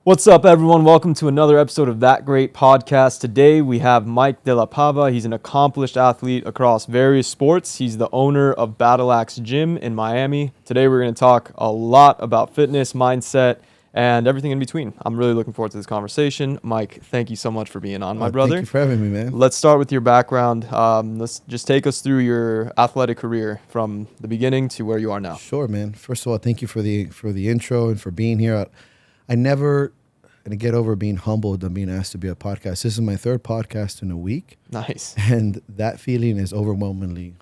What's up, everyone? Welcome to another episode of That Great Podcast. Today we have Mike de la Pava. He's an accomplished athlete across various sports. He's the owner of Battle Axe Gym in Miami. Today we're going to talk a lot about fitness, mindset, and everything in between. I'm really looking forward to this conversation. Mike, thank you so much for being on, my brother. Thank you for having me, man. Let's start with your background. Let's just take us through your athletic career from the beginning to where you are now. Sure, man. First of all, thank you for the intro and for being here. I never going to get over being humbled and being asked to be a podcast. This is my third podcast in a week. Nice. And that feeling is overwhelmingly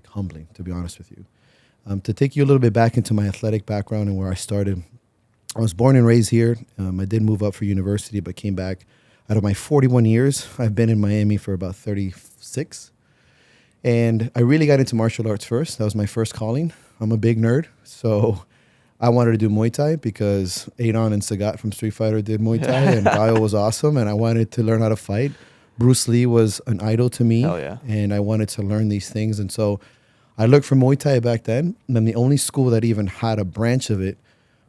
humbling, to be honest with you. To take you a little bit back into my athletic background and where I started, I was born and raised here. I did move up for university, but came back. Out of my 41 years, I've been in Miami for about 36. And I really got into martial arts first. That was my first calling. I'm a big nerd, so I wanted to do Muay Thai because Adon and Sagat from Street Fighter did Muay Thai, and Gaio was awesome, and I wanted to learn how to fight. Bruce Lee was an idol to me, and I wanted to learn these things. And so I looked for Muay Thai back then, and then the only school that even had a branch of it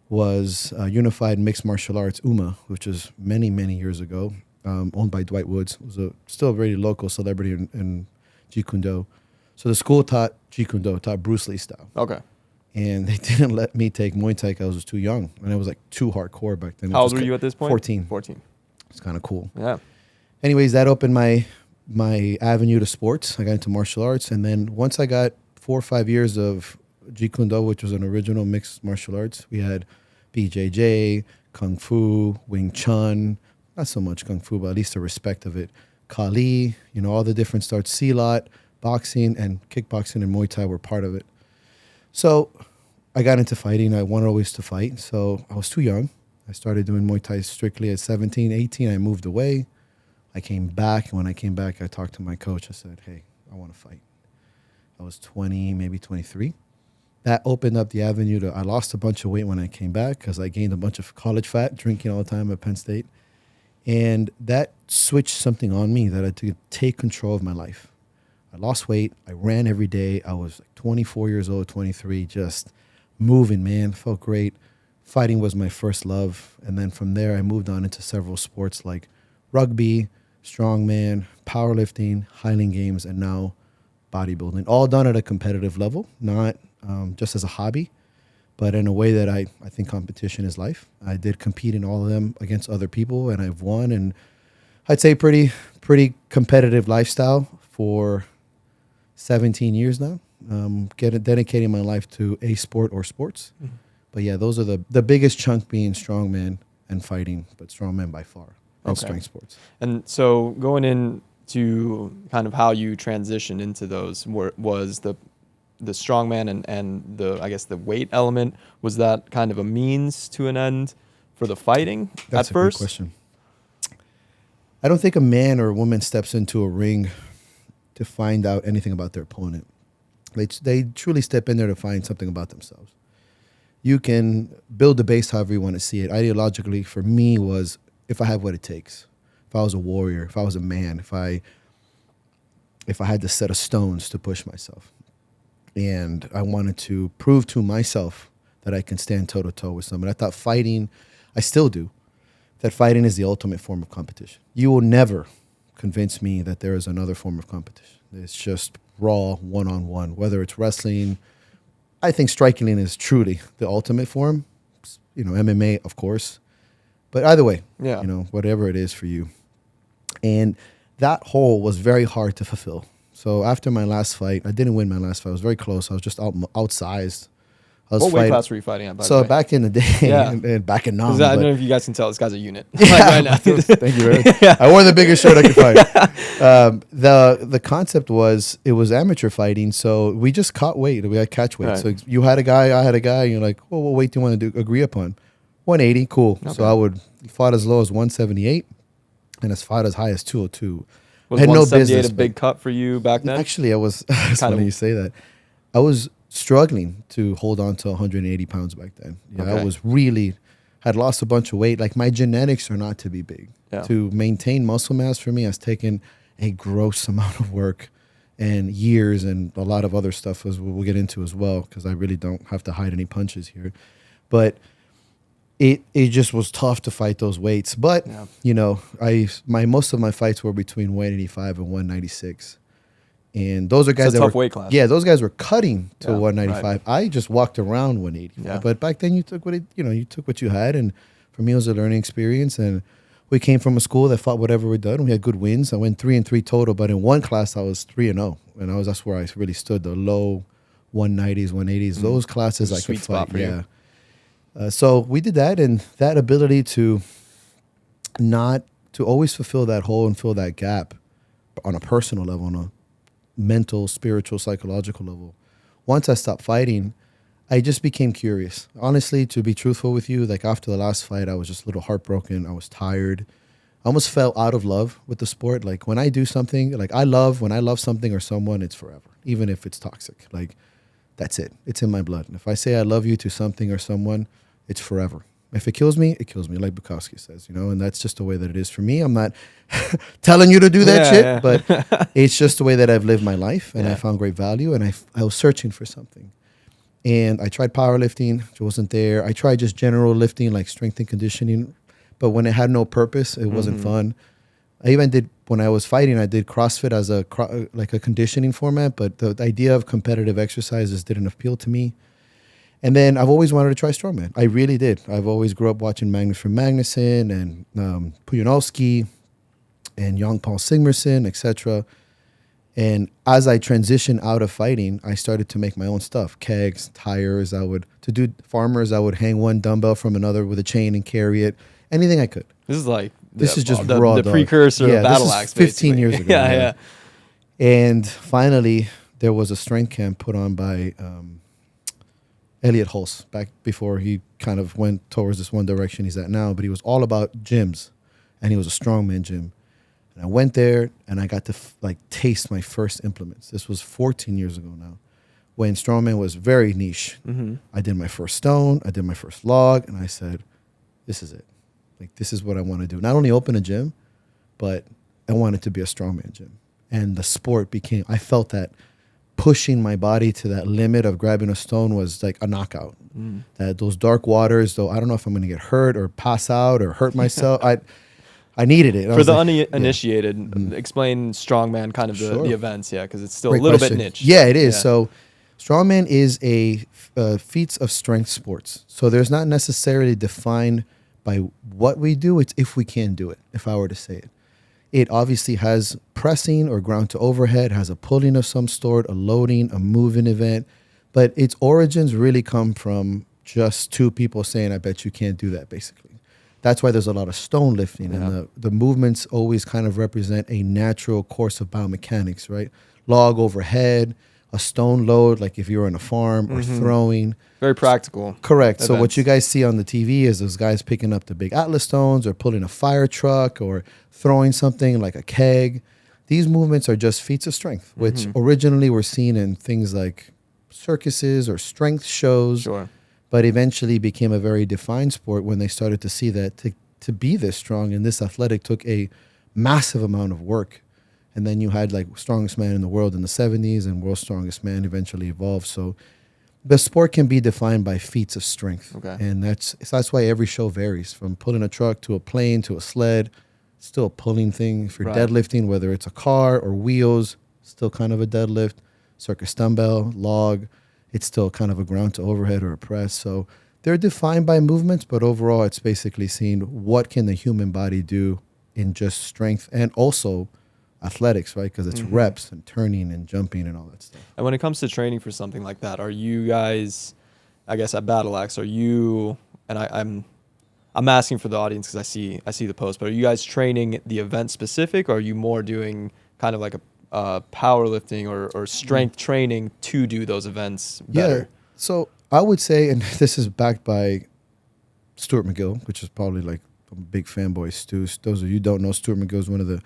was Unified Mixed Martial Arts, UMA, which was many, many years ago, owned by Dwight Woods. It was still a very local celebrity in Jeet Kune Do. So the school taught Jeet Kune Do, taught Bruce Lee style. Okay. And they didn't let me take Muay Thai because I was too young. And it was too hardcore back then. How old were you at this point? 14. 14. It's kind of cool. Yeah. Anyways, that opened my avenue to sports. I got into martial arts. And then once I got 4 or 5 years of Jeet Kune Do, which was an original mixed martial arts, we had BJJ, Kung Fu, Wing Chun. Not so much Kung Fu, but at least the respect of it. Kali, all the different starts. Silat, boxing, and kickboxing and Muay Thai were part of it. So I got into fighting. I wanted always to fight. So I was too young. I started doing Muay Thai strictly at 17, 18. I moved away. I came back. And when I came back, I talked to my coach. I said, hey, I want to fight. I was 20, maybe 23. That opened up the avenue I lost a bunch of weight when I came back because I gained a bunch of college fat, drinking all the time at Penn State. And that switched something on me that I had to take control of my life. I lost weight. I ran every day. I was 24 years old, 23, just moving, man. Felt great. Fighting was my first love. And then from there, I moved on into several sports like rugby, strongman, powerlifting, Highland Games, and now bodybuilding. All done at a competitive level, not just as a hobby, but in a way that I think competition is life. I did compete in all of them against other people, and I've won. And I'd say pretty competitive lifestyle for 17 years now, dedicating my life to a sport or sports. Mm-hmm. But yeah, those are the biggest chunk being strongman and fighting, but strongman by far, and strength sports. And so going into kind of how you transitioned into those was the strongman and the weight element, was that kind of a means to an end for the fighting That's at first? Good question. I don't think a man or a woman steps into a ring to find out anything about their opponent. They truly step in there to find something about themselves. You can build the base however you want to see it. Ideologically, for me, was if I have what it takes. If I was a warrior, if I was a man, if I had the set of stones to push myself. And I wanted to prove to myself that I can stand toe-to-toe with someone. I thought fighting, I still do, that fighting is the ultimate form of competition. You will never convince me that there is another form of competition. It's just raw, one-on-one, whether it's wrestling. I think striking is truly the ultimate form. MMA, of course. But either way, whatever it is for you. And that hole was very hard to fulfill. So after my last fight, I didn't win my last fight. I was very close. I was just outsized. What weight class were you fighting at? So back in the day, and back in Nam. I don't know if you guys can tell, this guy's a unit. Right now. Thank you very much. I wore the biggest shirt I could find. The concept was, it was amateur fighting, so we just caught weight. We had catch weight. Right. So you had a guy, I had a guy, and you're like, well, what weight do you want to agree upon? 180, cool. Okay. So I fought as low as 178 and as fought as high as 202. Was 178 a big cut for you back then? Actually, it's funny you say that. I was struggling to hold on to 180 pounds back then. I was had lost a bunch of weight. Like, my genetics are not to be big. Yeah. To maintain muscle mass for me has taken a gross amount of work and years and a lot of other stuff, as we'll get into as well, because I really don't have to hide any punches here. But it just was tough to fight those weights. But Yeah. you know, my most of my fights were between 185 and 196, and those are It's a guys that tough were weight class. yeah, those guys were cutting to Yeah, 195. I just walked around 185. Yeah. But back then, you took you took what you had, and for me, it was a learning experience. And we came from a school that fought whatever we done. We had good wins. I went 3-3 total, but in one class I was 3-0, and that's where I really stood. The low 190s, 180s, those classes It was a I could sweet spot fight. for you. Yeah. So we did that, and that ability to not to always fulfill that hole and fill that gap on a personal level, on a mental, spiritual, psychological level. Once I stopped fighting, I just became curious. Honestly, to be truthful with you, like after the last fight, I was just a little heartbroken. I was tired. I almost fell out of love with the sport. Like when I do something, like when I love something or someone, it's forever, even if it's toxic. Like that's it. It's in my blood. And if I say I love you to something or someone, it's forever. If it kills me, it kills me, like Bukowski says, and that's just the way that it is for me. I'm not telling you to do that shit, but it's just the way that I've lived my life, and I found great value, and I was searching for something. And I tried powerlifting, it wasn't there. I tried just general lifting, like strength and conditioning, but when it had no purpose, it wasn't fun. I even did, when I was fighting, I did CrossFit as a conditioning format, but the idea of competitive exercises didn't appeal to me. And then I've always wanted to try strongman. I really did. I've always grew up watching Magnus from Magnuson and Pujanowski and Jan Paul Sigmarsson, etc. And as I transitioned out of fighting, I started to make my own stuff. Kegs, tires. To do farmers, I would hang one dumbbell from another with a chain and carry it. Anything I could. This is like This is just the raw the dog. precursor of Battle this is Axe. 15 basically. years ago. yeah. And finally, there was a strength camp put on by Elliot Hulse back before he kind of went towards this one direction he's at now. But he was all about gyms, and he was a strongman gym. And I went there, and I got to taste my first implements. This was 14 years ago now, when strongman was very niche. I did my first stone, I did my first log, and I said, "This is it. Like this is what I want to do. Not only open a gym, but I want it to be a strongman gym." And the sport became. I felt that pushing my body to that limit of grabbing a stone was like a knockout. That those dark waters, though, I don't know if I'm going to get hurt or pass out or hurt myself. I needed it. For the uninitiated, explain strongman, kind of the events, because it's still Great a little question. bit niche. Yeah, it is. So strongman is a feats of strength sports. So there's not necessarily defined by what we do. It's if we can do it, if I were to say it. It obviously has pressing or ground to overhead, has a pulling of some sort, a loading, a moving event. But its origins really come from just two people saying, "I bet you can't do that," basically. That's why there's a lot of stone lifting, and the movements always kind of represent a natural course of biomechanics, right? Log overhead, a stone load, like if you're on a farm or throwing. Very practical. Correct. Events. So what you guys see on the TV is those guys picking up the big Atlas stones or pulling a fire truck or throwing something like a keg. These movements are just feats of strength, which originally were seen in things like circuses or strength shows. Sure. But eventually became a very defined sport when they started to see that to be this strong and this athletic took a massive amount of work. And then you had like strongest man in the world in the 70s, and world's strongest man eventually evolved. So the sport can be defined by feats of strength. Okay. And that's why every show varies, from pulling a truck to a plane to a sled. Still a pulling thing. If you're deadlifting, whether it's a car or wheels, still kind of a deadlift. Circus dumbbell, log, it's still kind of a ground to overhead or a press. So they're defined by movements, but overall it's basically seeing what can the human body do in just strength and also athletics, right? Because it's reps and turning and jumping and all that stuff. And when it comes to training for something like that, are you guys, I guess at Battle Axe, are you, and I'm asking for the audience because I see the post, but are you guys training the event specific, or are you more doing kind of like a powerlifting or strength training to do those events better? Yeah. So I would say, and this is backed by Stuart McGill, which is probably like a big fanboy. Stu. Those of you who don't know, Stuart McGill is one of the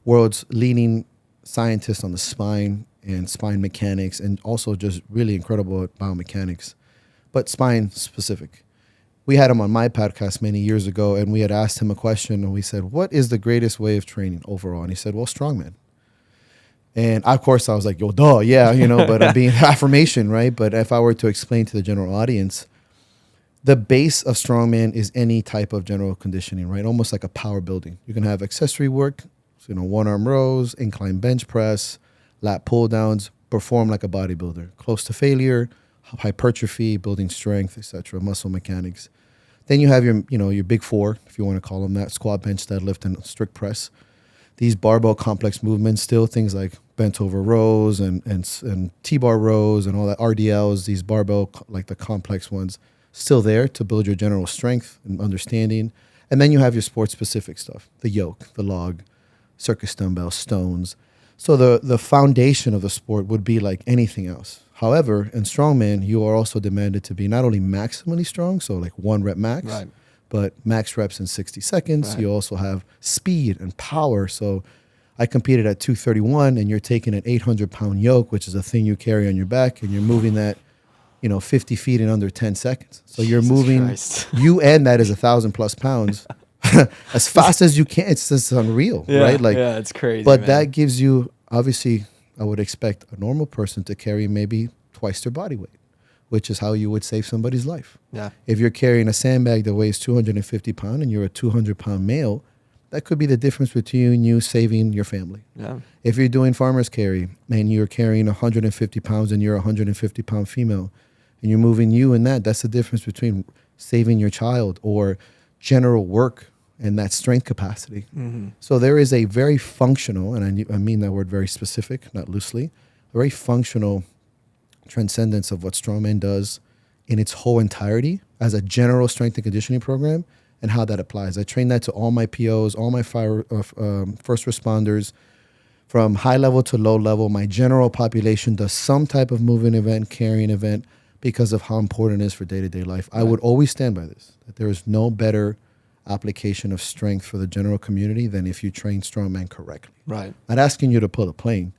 world's leading scientists on the spine and spine mechanics, and also just really incredible at biomechanics, but spine specific. We had him on my podcast many years ago, and we had asked him a question, and we said, "What is the greatest way of training overall?" And he said, "Well, strongman." And of course, I was like, "Yo, duh, yeah," but I'm being affirmation, right? But if I were to explain to the general audience, the base of strongman is any type of general conditioning, right? Almost like a power building. You can have accessory work, so, one arm rows, incline bench press, lat pull downs, perform like a bodybuilder, close to failure, hypertrophy, building strength, etc., muscle mechanics. Then you have your big four, if you want to call them that: squat, bench, deadlift, and strict press. These barbell complex movements, still things like bent over rows and T-bar rows and all that, RDLs, these barbell, like the complex ones, still there to build your general strength and understanding. And then you have your sport specific stuff: the yoke, the log, circus dumbbell, stones. So the foundation of the sport would be like anything else. However, in strongman, you are also demanded to be not only maximally strong, so like 1 rep max, Right. but max reps in 60 seconds. Right. You also have speed and power. So I competed at 231, and you're taking an 800-pound yoke, which is a thing you carry on your back, and you're moving that 50 feet in under 10 seconds. So you're Jesus moving, Christ. you and that is 1,000+ pounds as fast as you can. It's just unreal, Yeah, right? Like, yeah, it's crazy. but man. that gives you, obviously, I would expect a normal person to carry maybe twice their body weight, which is how you would save somebody's life. Yeah. If you're carrying a sandbag that weighs 250 pounds and you're a 200-pound male, that could be the difference between you saving your family. Yeah. If you're doing farmer's carry and you're carrying 150 pounds and you're a 150-pound female and you're moving you in that's the difference between saving your child or general work and that strength capacity. Mm-hmm. So there is a very functional, and I mean that word very specific, not loosely, a very functional transcendence of what strongman does in its whole entirety as a general strength and conditioning program and how that applies. I train that to all my POs, all my first responders, from high level to low level. My general population does some type of moving event, carrying event, because of how important it is for day-to-day life. I would always stand by this, that there is no better application of strength for the general community than if you train strongman correctly. Right. I'm not asking you to pull a plane,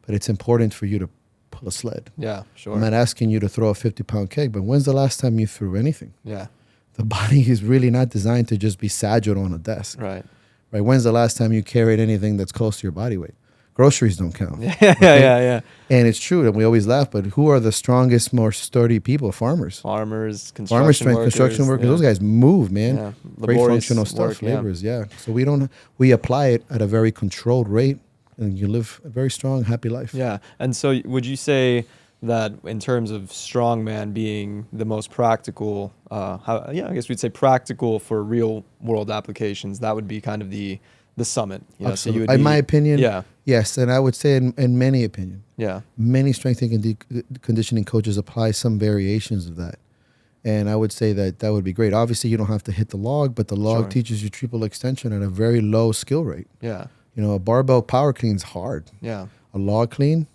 but it's important for you to pull a sled. Yeah, sure. I'm not asking you to throw a 50-pound keg, but when's the last time you threw anything? Yeah. The body is really not designed to just be saddled on a desk. Right. Right? When's the last time you carried anything that's close to your body weight? Groceries don't count. Yeah, yeah. And it's true, and we always laugh, but who are the strongest, more sturdy people? Farmers. Farmers, construction Farmers, strength, workers. construction workers. Yeah. Those guys move, man. Yeah. Very Laborious functional stuff, work, yeah. laborers, yeah. So we apply it at a very controlled rate, and you live a very strong, happy life. Yeah. And so would you say that in terms of strongman being the most practical, I guess we'd say practical for real world applications, that would be kind of the summit. You know? So you would in be, my opinion, yeah. yes, and I would say in many opinion, Yeah. many strength and conditioning coaches apply some variations of that. And I would say that would be great. Obviously, you don't have to hit the log, but the log Sure. teaches you triple extension at a very low skill rate. Yeah. A barbell power clean is hard. Yeah. A log clean,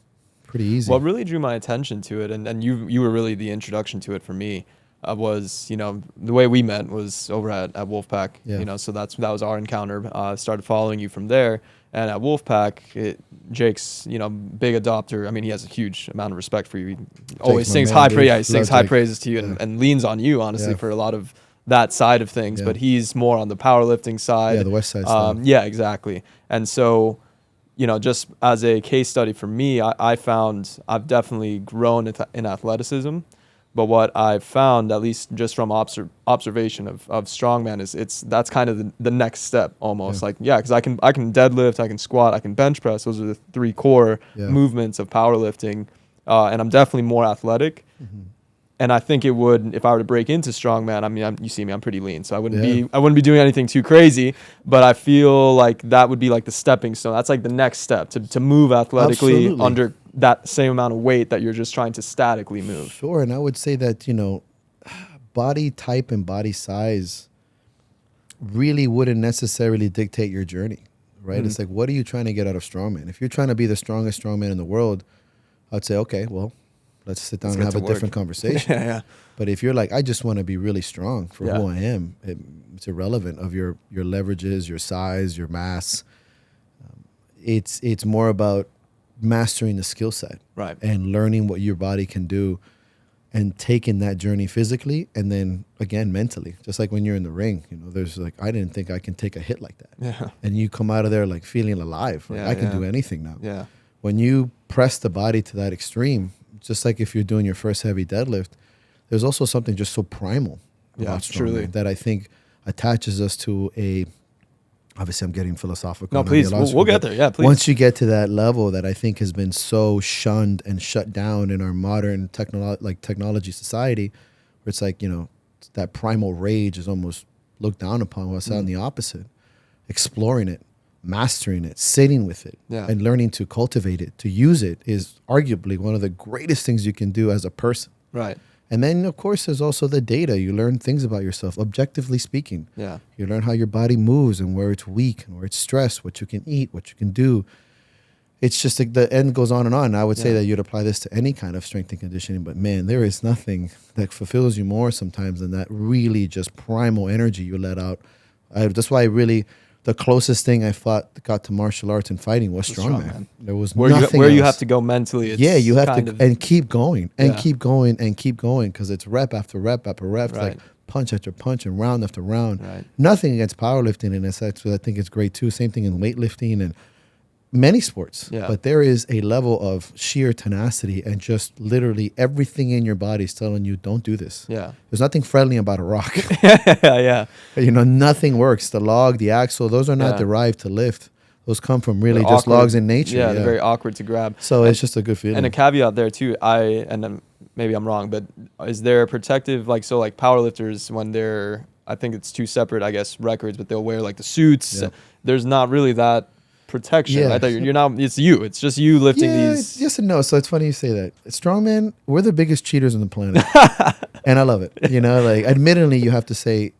pretty easy. What really drew my attention to it, and you were really the introduction to it for me, was, the way we met was over at Wolfpack. Yeah. So that was our encounter. Started following you from there. And at Wolfpack, Jake's, big adopter. I mean, he has a huge amount of respect for you. He always my sings man, high dude. praise. He sings Love high Jake. praises to you Yeah. and leans on you, honestly, Yeah. for a lot of that side of things. Yeah. But he's more on the powerlifting side. Yeah, the West Side style. Yeah, exactly. And so, just as a case study for me, I found I've definitely grown in athleticism. But what I've found, at least just from observation of strongman, is that's kind of the next step almost. Yeah. Because I can deadlift, I can squat, I can bench press. Those are the 3 core Yeah. movements of powerlifting, and I'm definitely more athletic. Mm-hmm. And I think it would, if I were to break into strongman, I mean, you see me, I'm pretty lean, so I wouldn't Yeah. be doing anything too crazy. But I feel like that would be like the stepping stone. That's like the next step to move athletically Absolutely. under that same amount of weight that you're just trying to statically move. Sure, and I would say that, body type and body size really wouldn't necessarily dictate your journey, right? Mm-hmm. It's like, what are you trying to get out of strongman? If you're trying to be the strongest strongman in the world, I'd say, okay, well, let's sit down Let's and get have to a work. different conversation. Yeah. But if you're like, I just want to be really strong for Yeah. who I am, it's irrelevant of your leverages, your size, your mass. It's more about mastering the skill set, Right. and learning what your body can do, and taking that journey physically, and then again mentally. Just like when you're in the ring, there's like, I didn't think I can take a hit like that, Yeah. and you come out of there like feeling alive. Like, Yeah, I can yeah. do anything now. Yeah. When you press the body to that extreme, just like if you're doing your first heavy deadlift, there's also something just so primal Yeah, about truly. strongman that I think attaches us to a. Obviously, I'm getting philosophical. No, and please. We'll ideological, get but there. Yeah, please. once you get to that level that I think has been so shunned and shut down in our modern technology society, where it's like, that primal rage is almost looked down upon. What's on the opposite? Exploring it, mastering it, sitting with it, Yeah. and learning to cultivate it, to use it is arguably one of the greatest things you can do as a person. Right. And then, of course, there's also the data. You learn things about yourself, objectively speaking. Yeah. You learn how your body moves and where it's weak and where it's stressed, what you can eat, what you can do. It's just like the end goes on and on. I would say Yeah. that you'd apply this to any kind of strength and conditioning, but man, there is nothing that fulfills you more sometimes than that really just primal energy you let out. That's why the closest thing I got to martial arts and fighting was strongman. There was nothing where else. you have to go mentally. It's Yeah, you have kind to of, and keep going and Yeah. keep going and keep going because it's rep after rep after rep, Right. like punch after punch and round after round. Right. Nothing against powerlifting, and I think it's great too. Same thing in weightlifting and many sports. Yeah. But there is a level of sheer tenacity and just literally everything in your body is telling you, don't do this. Yeah. There's nothing friendly about a rock. Yeah. Nothing works. The log, the axle, those are not Yeah. derived to lift. Those come from really They're just awkward. logs in nature. Yeah, they're very awkward to grab. So it's just a good feeling. And a caveat there too. Maybe I'm wrong, but is there a protective like powerlifters when they're, I think it's two separate, I guess, records, but they'll wear like the suits. Yeah. There's not really that protection. Yeah. I thought you're not. It's you. It's just you lifting these. Yes and no. So it's funny you say that. Strongman, we're the biggest cheaters on the planet. And I love it. Admittedly, you have to say,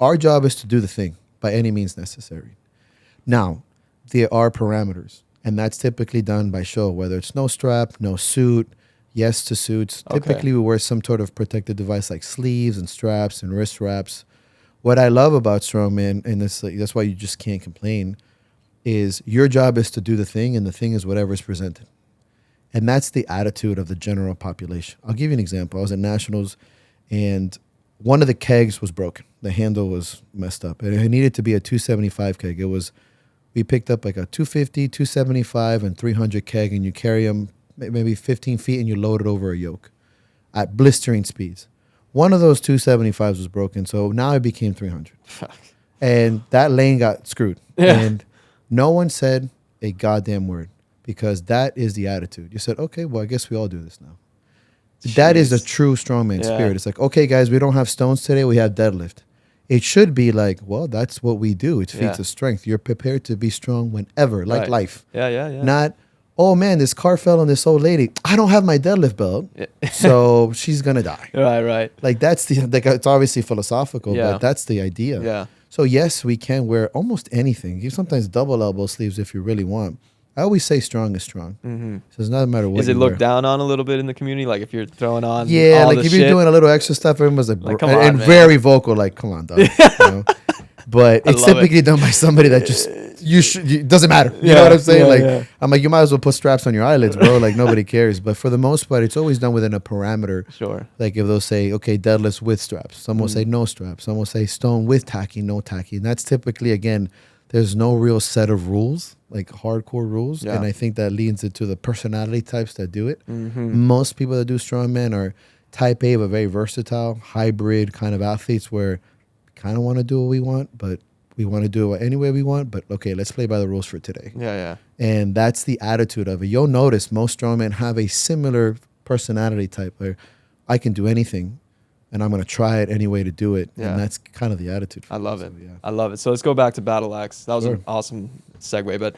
our job is to do the thing by any means necessary. Now, there are parameters, and that's typically done by show, whether it's no strap, no suit, yes to suits. Okay. Typically, we wear some sort of protective device like sleeves and straps and wrist wraps. What I love about strongman, and that's why you just can't complain, is your job is to do the thing, and the thing is whatever is presented. And that's the attitude of the general population. I'll give you an example. I was at Nationals, and one of the kegs was broken. The handle was messed up. And it needed to be a 275 keg. We picked up like a 250, 275, and 300 keg, and you carry them maybe 15 feet, and you load it over a yoke at blistering speeds. One of those 275s was broken, so now it became 300. And that lane got screwed. Yeah. And no one said a goddamn word because that is the attitude. You said, okay, well, I guess we all do this now. That is the true strongman spirit. It's like, okay, guys, we don't have stones today. We have deadlift. It should be like, well, that's what we do. It's feats of strength. You're prepared to be strong whenever, like life. Yeah. Not, oh, man, this car fell on this old lady. I don't have my deadlift belt, so she's going to die. Right. Like, it's obviously philosophical, but that's the idea. Yeah. So, yes, we can wear almost anything. You sometimes double elbow sleeves if you really want. I always say strong is strong. Mm-hmm. So it's not a matter what. Is it looked down on a little bit in the community? Like if you're throwing on, yeah, all like the if shit? you're doing a little extra stuff, everyone's like come on, and man. very vocal, like, come on, dog. But it's love typically done by somebody that just doesn't matter. You know what I'm saying? I'm like, you might as well put straps on your eyelids, bro. Like nobody cares. But for the most part, it's always done within a parameter. Sure. Like if they'll say, okay, deadlifts with straps. Some will say no straps. Some will say stone with tacky, no tacky. And that's typically, again, there's no real set of rules, like hardcore rules. Yeah. And I think that leads into the personality types that do it. Mm-hmm. Most people that do strongman are type A, but very versatile, hybrid kind of athletes where we kind of want to do what we want, but we want to do it any way we want. But okay, let's play by the rules for today. Yeah. And that's the attitude of it. You'll notice most strongmen have a similar personality type where I can do anything and I'm going to try it any way to do it. Yeah. And that's kind of the attitude. I love it. So, yeah. I love it. So let's go back to Battle Axe. That was Sure. an awesome segue. But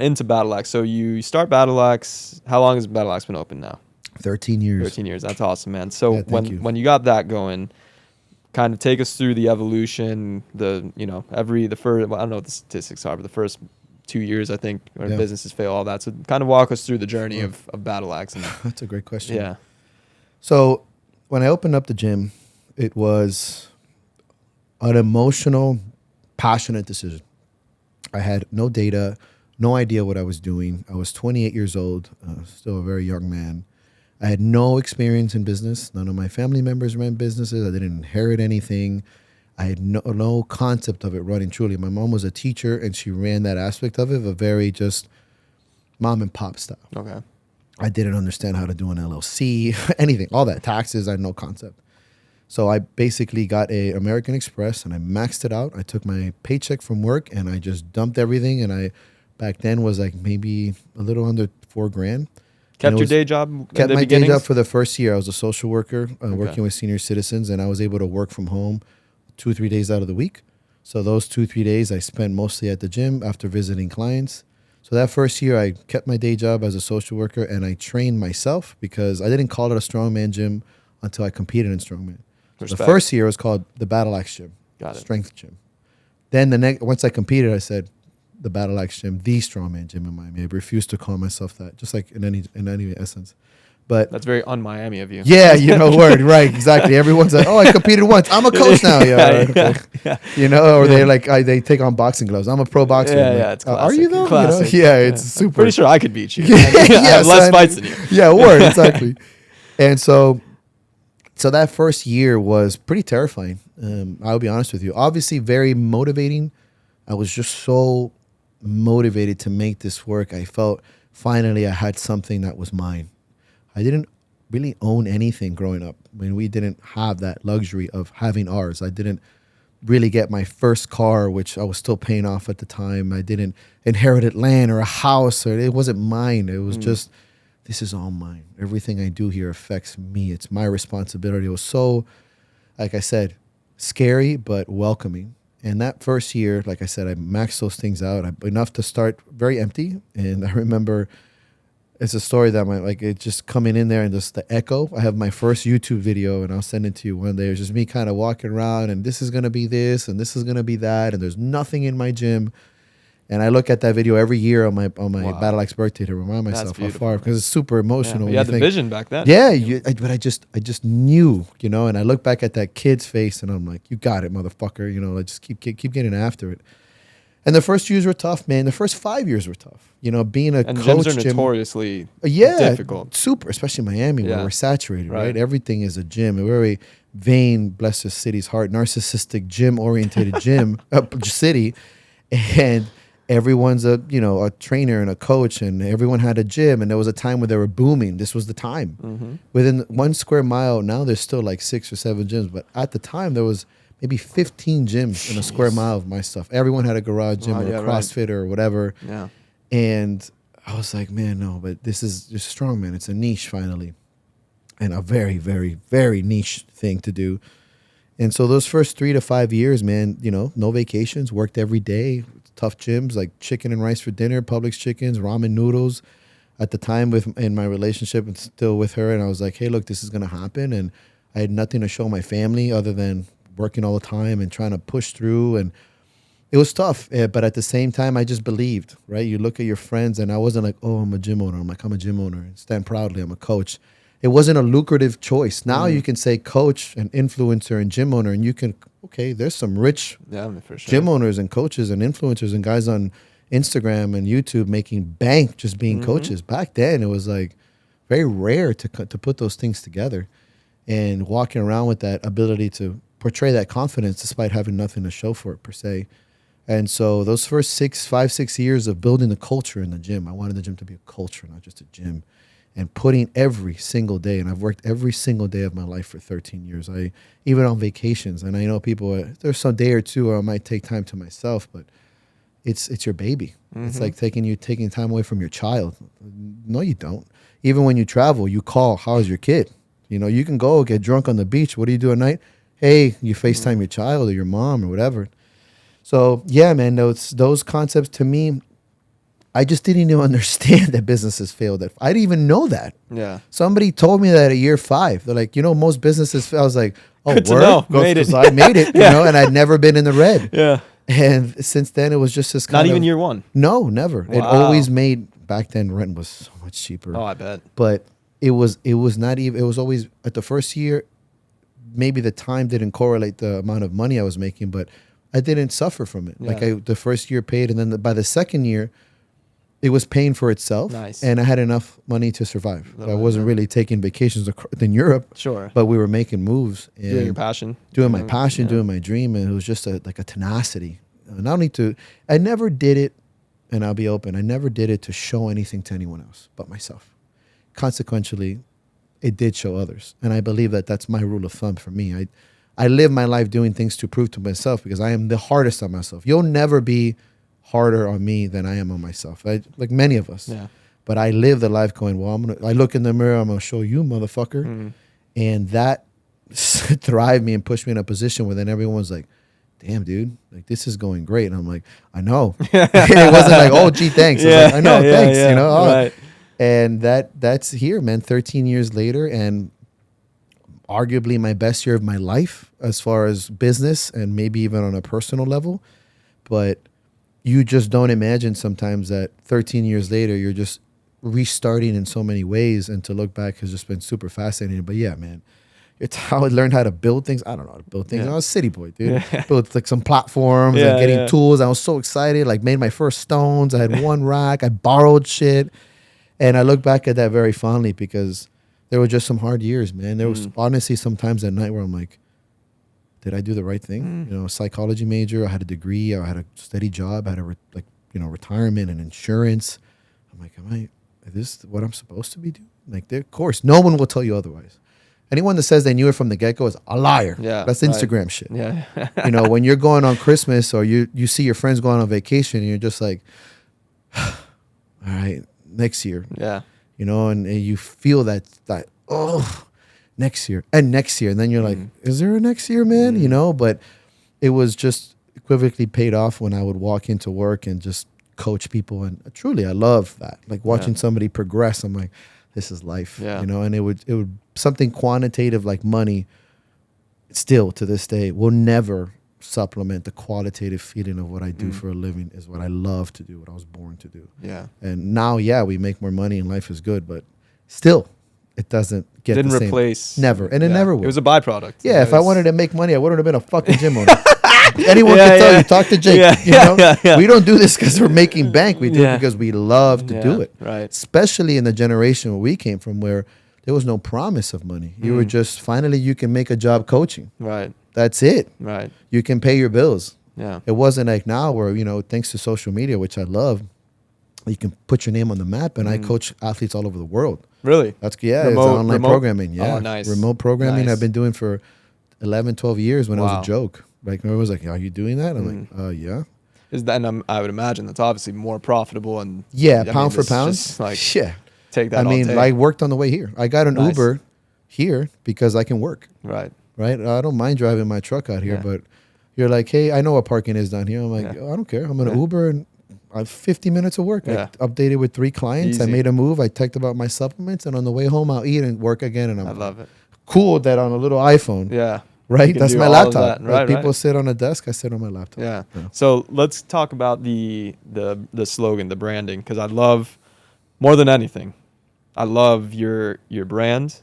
into Battle Axe. So you start Battle Axe. How long has Battle Axe been open now? 13 years. 13 years. That's awesome, man. So Yeah, thank you. when you got that going, kind of take us through the evolution. I don't know what the statistics are, but the first 2 years, I think, when Yeah. businesses fail, all that. So kind of walk us through the journey of Battle Axe. And That's a great question. yeah. So when I opened up the gym, it was an emotional, passionate decision. I had no data, no idea what I was doing. I was 28 years old, still a very young man. I had no experience in business. None of my family members ran businesses. I didn't inherit anything. I had no concept of it running truly. My mom was a teacher, and she ran that aspect of it, a very just mom and pop style. Okay. I didn't understand how to do an LLC, anything, all that, taxes, I had no concept. So I basically got a American Express and I maxed it out. I took my paycheck from work and I just dumped everything. And I back then was like maybe a little under $4,000. And Kept it your was day job in kept the my day job beginnings? for the first year. I was a social worker Okay. working with senior citizens, and I was able to work from home 2 or 3 days out of the week. So those 2 or 3 days I spent mostly at the gym after visiting clients. So that first year I kept my day job as a social worker and I trained myself because I didn't call it a strongman gym until I competed in strongman. So the Respect. first year was called the Battle Axe Gym, Got it. strength gym. Then the next once I competed, I said the Battle Axe Gym, the strongman gym in Miami. I refused to call myself that, just like in any essence. But That's very un-Miami of you. yeah, word, right, exactly. Everyone's like, "Oh, I competed once. I'm a coach now." Yeah, right, okay. Or they're like, they take on boxing gloves. I'm a pro boxer. Yeah, I'm like, it's classic. are you though? Classic. Yeah, it's super. Pretty sure I could beat you. Yeah, I have less son. fights than you. Yeah, word, exactly. And so that first year was pretty terrifying. I'll be honest with you. Obviously, very motivating. I was just so motivated to make this work. I felt finally I had something that was mine. I didn't really own anything growing up. I mean, we didn't have that luxury of having ours. I didn't really get my first car, which I was still paying off at the time. I didn't inherit land or a house, or it wasn't mine. It was just, this is all mine. Everything I do here affects me. It's my responsibility. It was so, like I said, scary but welcoming. And that first year, like I said, I maxed those things out enough to start very empty. And I remember it's a story that it just coming in there and just the echo. I have my first YouTube video and I'll send it to you one day. It's just me kind of walking around and this is going to be this and this is going to be that. And there's nothing in my gym. And I look at that video every year on my Wow. Battle Axe birthday to remind myself how beautiful, far, man. because it's super emotional. Yeah, when you had you the think, vision back then. yeah, but I just knew, and I look back at that kid's face and I'm like, you got it, motherfucker. I just keep getting after it. And the first years were tough, man. The first 5 years were tough. Being a And coach, gyms are notoriously yeah, difficult. super, especially Miami, where Yeah. we're saturated, right? Right. Everything is a gym. We're very vain, bless the city's heart, narcissistic, gym-orientated city, and everyone's a trainer and a coach, and everyone had a gym, and there was a time where they were booming. This was the time. Mm-hmm. Within 1 square mile, now there's still like 6 or 7 gyms, but at the time there was maybe 15 gyms in a square mile of my stuff. Everyone had a garage gym Wow, or a yeah, right. CrossFit or whatever. Yeah. And I was like, man, no, but this is just strongman. It's a niche finally, and a very, very, very niche thing to do. And so those first 3 to 5 years, man, no vacations, worked every day, tough gyms, like chicken and rice for dinner, Publix chickens, ramen noodles. At the time in my relationship and still with her, and I was like, hey, look, this is going to happen. And I had nothing to show my family other than working all the time and trying to push through. And it was tough, but at the same time, I just believed, right? You look at your friends, and I wasn't like, oh, I'm a gym owner. I'm like, I'm a gym owner. And stand proudly, I'm a coach. It wasn't a lucrative choice. Now you can say coach and influencer and gym owner, and you can, okay, there's some rich For sure. gym owners and coaches and influencers and guys on Instagram and YouTube making bank just being coaches. Back then, it was like very rare to put those things together, and walking around with that ability to portray that confidence despite having nothing to show for it per se. And so those first 6 years of building the culture in the gym, I wanted the gym to be a culture, not just a gym, and putting every single day. And I've worked every single day of my life for 13 years. Even on vacations, and I know people, there's some day or two where I might take time to myself, but it's your baby. It's like taking time away from your child. No, you don't. Even when you travel, you call, how's your kid? You can go get drunk on the beach. What do you do at night? Hey, you FaceTime your child or your mom or whatever. So yeah, man, those concepts to me, I just didn't even understand that businesses failed. I didn't even know that. Yeah. Somebody told me that at year 5. They're like, most businesses fail. I was like, oh, Good to word? know. Made it. I made it, and I'd never been in the red. Yeah. And since then, it was just this kind Not of... even year one. No, never. It Wow. always made... Back then, rent was so much cheaper. Oh, I bet. But it was not even... It was always... At the first year, maybe the time didn't correlate the amount of money I was making, but I didn't suffer from it. Yeah. Like the first year paid, and then by the second year, it was paying for itself. Nice. And I had enough money to survive. So I wasn't really taking vacations in Europe. Sure. But we were making moves. And Doing your passion. doing my passion, Yeah. doing my dream, and it was just like a tenacity. Not only I never did it, and I'll be open, I never did it to show anything to anyone else but myself. Consequently, it did show others. And I believe that that's my rule of thumb for me. I live my life doing things to prove to myself because I am the hardest on myself. You'll never be harder on me than I am on myself. Like many of us. Yeah. But I live the life going, well, I look in the mirror, I'm going to show you, motherfucker. And that thrived me and pushed me in a position where then everyone's like, damn, dude, like this is going great. And I'm like, I know. It wasn't like, oh, gee, thanks. I was like, I know, thanks. You know, right. And that's here, man. 13 years later, and arguably my best year of my life as far as business and maybe even on a personal level. But you just don't imagine sometimes that 13 years later, you're just restarting in so many ways. And to look back has just been super fascinating. But yeah, man. It's how I learned how to build things. I don't know how to build things. I was a city boy, dude. Built like some platforms and getting tools. I was so excited. Like made my first stones. I had one rack. I borrowed shit. And I look back at that very fondly because there were just some hard years, man. There was honestly sometimes at night where I'm like, did I do the right thing? You know, a psychology major. I had a degree. I had a steady job. I had a retirement and insurance. I'm like, is this what I'm supposed to be doing? Like, of course, no one will tell you otherwise. Anyone that says they knew it from the get-go is a liar. Yeah, that's Instagram shit. Yeah. You know, when you're going on Christmas or you see your friends going on vacation and you're just like, all right, next year. Yeah. You know, and you feel that, next year. And then you're like, is there a next year, man? You know, but it was just equivocally paid off when I would walk into work and just coach people. And truly, I love that. Like watching somebody progress, I'm like, this is life. Yeah. You know, and it would something quantitative like money still to this day will never supplement the qualitative feeling of what I do for a living is what I love to do, what I was born to do. Yeah. And now, we make more money and life is good, but still it doesn't get Didn't the same. replace. Never. And it never will. It was a byproduct. Yeah, if I wanted to make money, I wouldn't have been a fucking gym owner. Anyone can tell you, talk to Jake. We don't do this because we're making bank. We do it because we love to do it. Right. Especially in the generation where we came from where there was no promise of money. You were just, finally you can make a job coaching. Right. That's it. Right. You can pay your bills. Yeah. It wasn't like now where, thanks to social media, which I love, you can put your name on the map, and I coach athletes all over the world. Really? It's online programming. Yeah. Oh, nice. Remote programming Nice. I've been doing for 11, 12 years when it was Wow. a joke. Like, everyone was like, are you doing that? I'm like, yeah. Is that? And I would imagine that's obviously more profitable and Pound for this is pound. just, like, Yeah. take that. I worked on the way here. I got an Nice. Uber here because I can work. Right. Right? I don't mind driving my truck out here, but you're like, hey, I know what parking is down here. I'm like, I don't care. I'm going to Uber and I have 50 minutes of work. Yeah. I updated with 3 clients. I Easy. made a move. I texted about my supplements, and on the way home, I'll eat and work again. And I love it. cool that on a little iPhone. Yeah. Right? can That's do my all of laptop. that. Right, Like, people right. sit on a desk. I sit on my laptop. Yeah. So let's talk about the slogan, the branding, because I love, more than anything, I love your brand,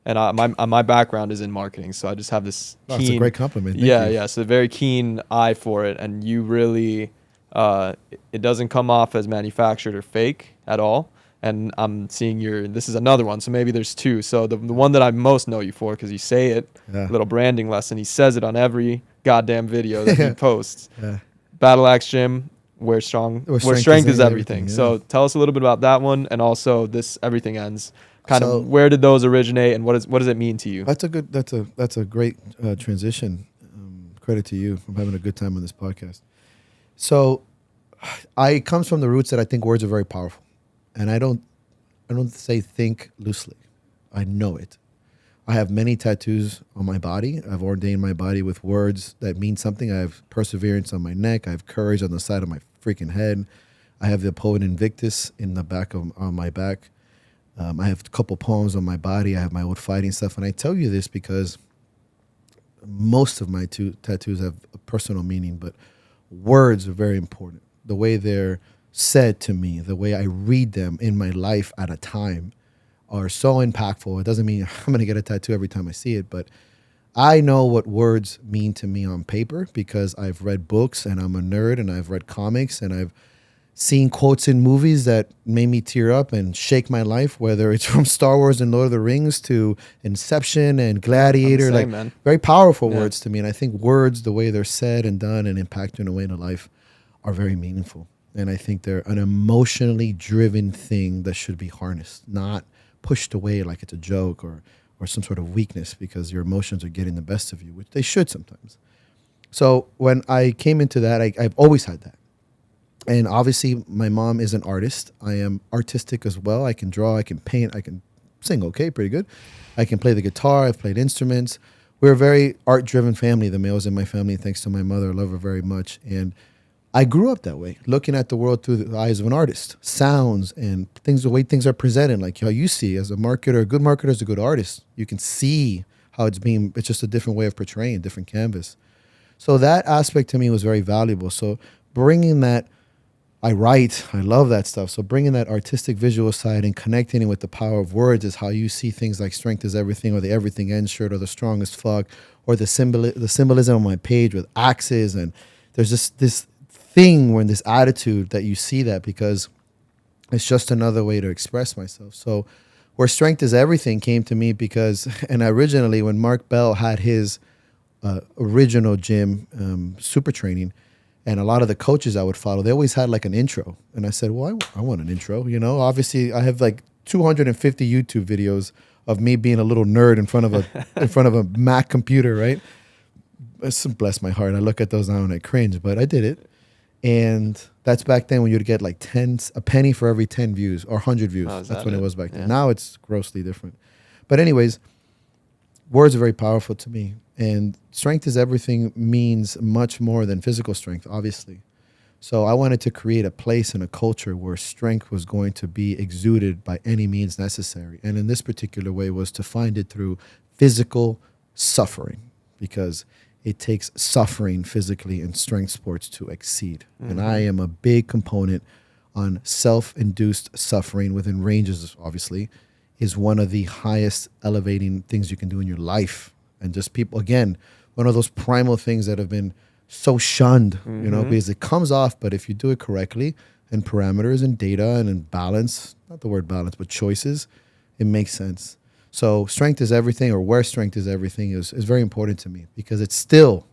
and my background is in marketing, so I just have this keen. That's a great compliment. Thank Yeah, you. yeah. So a very keen eye for it, and you really, it doesn't come off as manufactured or fake at all. And I'm seeing this is another one, so maybe there's 2. So the one that I most know you for, because you say it, little branding lesson, he says it on every goddamn video that he posts. Yeah. Battle Axe Gym, where strength is everything. So tell us a little bit about that one, and also this Everything Ends. Where did those originate, and what does it mean to you? That's a great transition. Credit to you. I'm having a good time on this podcast. So, it comes from the roots that I think words are very powerful, and I don't say think loosely. I know it. I have many tattoos on my body. I've ordained my body with words that mean something. I have perseverance on my neck. I have courage on the side of my freaking head. I have the poet Invictus in the back on my back. I have a couple poems on my body. I have my old fighting stuff. And I tell you this because most of my tattoos have a personal meaning, but words are very important. The way they're said to me, the way I read them in my life at a time are so impactful. It doesn't mean I'm going to get a tattoo every time I see it, but I know what words mean to me on paper because I've read books and I'm a nerd and I've read comics and I've seen quotes in movies that made me tear up and shake my life, whether it's from Star Wars and Lord of the Rings to Inception and Gladiator, very powerful words to me. And I think words, the way they're said and done and impact you in a way in a life are very meaningful. And I think they're an emotionally driven thing that should be harnessed, not pushed away like it's a joke or some sort of weakness because your emotions are getting the best of you, which they should sometimes. So when I came into that, I've always had that. And obviously, my mom is an artist. I am artistic as well. I can draw, I can paint, I can sing okay, pretty good. I can play the guitar, I've played instruments. We're a very art-driven family, the males in my family, thanks to my mother. I love her very much. And I grew up that way, looking at the world through the eyes of an artist. Sounds and things, the way things are presented, like how you see as a marketer, a good marketer is a good artist. You can see how it's just a different way of portraying, different canvas. So that aspect to me was very valuable. So bringing that, I write, I love that stuff. So bringing that artistic visual side and connecting it with the power of words is how you see things like strength is everything, or the everything ends shirt, or the strongest fuck, or the symbolism on my page with axes. And there's just this thing when this attitude that you see that, because it's just another way to express myself. So where strength is everything came to me because, and originally when Mark Bell had his original gym, super training, and a lot of the coaches I would follow, they always had like an intro. And I said, well, I want an intro. You know, obviously I have like 250 YouTube videos of me being a little nerd in front of a Mac computer, right? Bless my heart. I look at those now and I cringe, but I did it. And that's back then when you'd get like a penny for every 10 views or 100 views. Oh, that's when it was back then. Yeah. Now it's grossly different. But anyways, words are very powerful to me. And strength is everything means much more than physical strength, obviously. So I wanted to create a place and a culture where strength was going to be exuded by any means necessary. And in this particular way was to find it through physical suffering, because it takes suffering physically in strength sports to exceed. Mm-hmm. And I am a big component on self-induced suffering within ranges, obviously, is one of the highest elevating things you can do in your life. And just people, again, one of those primal things that have been so shunned, you know, because it comes off, but if you do it correctly and parameters and data and in balance, not the word balance, but choices, it makes sense. So strength is everything, or where strength is everything is very important to me, because it's still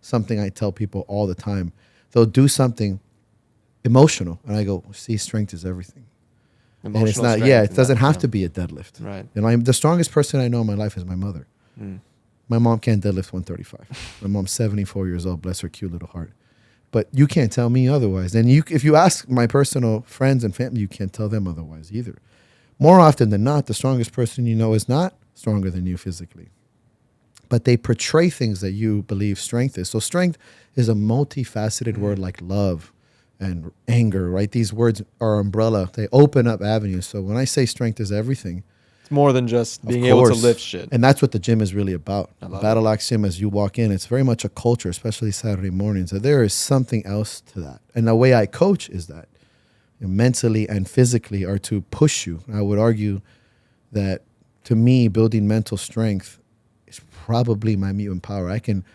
something I tell people all the time. They'll do something emotional and I go, see, strength is everything. Emotional, and it's not, it doesn't have to be a deadlift. Right. You know, the strongest person I know in my life is my mother. My mom can't deadlift 135. My mom's 74 years old, bless her cute little heart. But you can't tell me otherwise. And if you ask my personal friends and family, you can't tell them otherwise either. More often than not, the strongest person you know is not stronger than you physically. But they portray things that you believe strength is. So strength is a multifaceted word like love and anger, right? These words are umbrella. They open up avenues. So when I say strength is everything, more than just being able to lift shit. And that's what the gym is really about. Battle Axe Gym, as you walk in, it's very much a culture, especially Saturday mornings. So there is something else to that. And the way I coach is that mentally and physically are to push you. I would argue that, to me, building mental strength is probably my mutant power. I can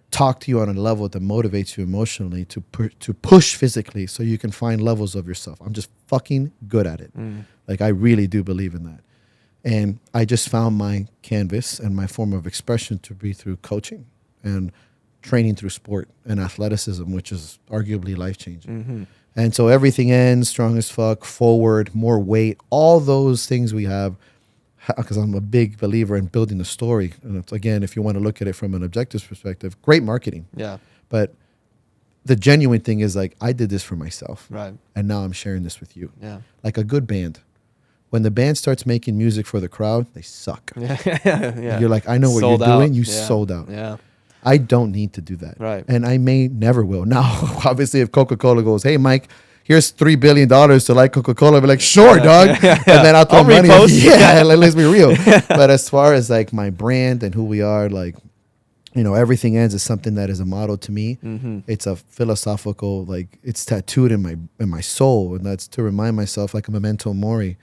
talk to you on a level that motivates you emotionally to push physically so you can find levels of yourself. I'm just fucking good at it. Like, I really do believe in that. And I just found my canvas and my form of expression to be through coaching and training through sport and athleticism, which is arguably life-changing. And so everything ends, strong as fuck, forward, more weight, all those things we have, because I'm a big believer in building a story. And it's, again, if you want to look at it from an objective perspective, great marketing. Yeah. But the genuine thing is, like, I did this for myself. Right. And now I'm sharing this with you. Yeah. Like a good band. When the band starts making music for the crowd, they suck. Yeah. You're like, I know what Sold you're doing. out. You Yeah. sold out. Yeah. I don't need to do that. Right. And I never will. Now, obviously, if Coca-Cola goes, hey, Mike, here's $3 billion to like Coca-Cola, I'll be like, sure, dog. And then I'll throw money. Yeah, let's be real. But as far as like my brand and who we are, like, you know, everything ends is something that is a model to me. It's a philosophical, like, it's tattooed in my soul. And that's to remind myself, like a memento mori,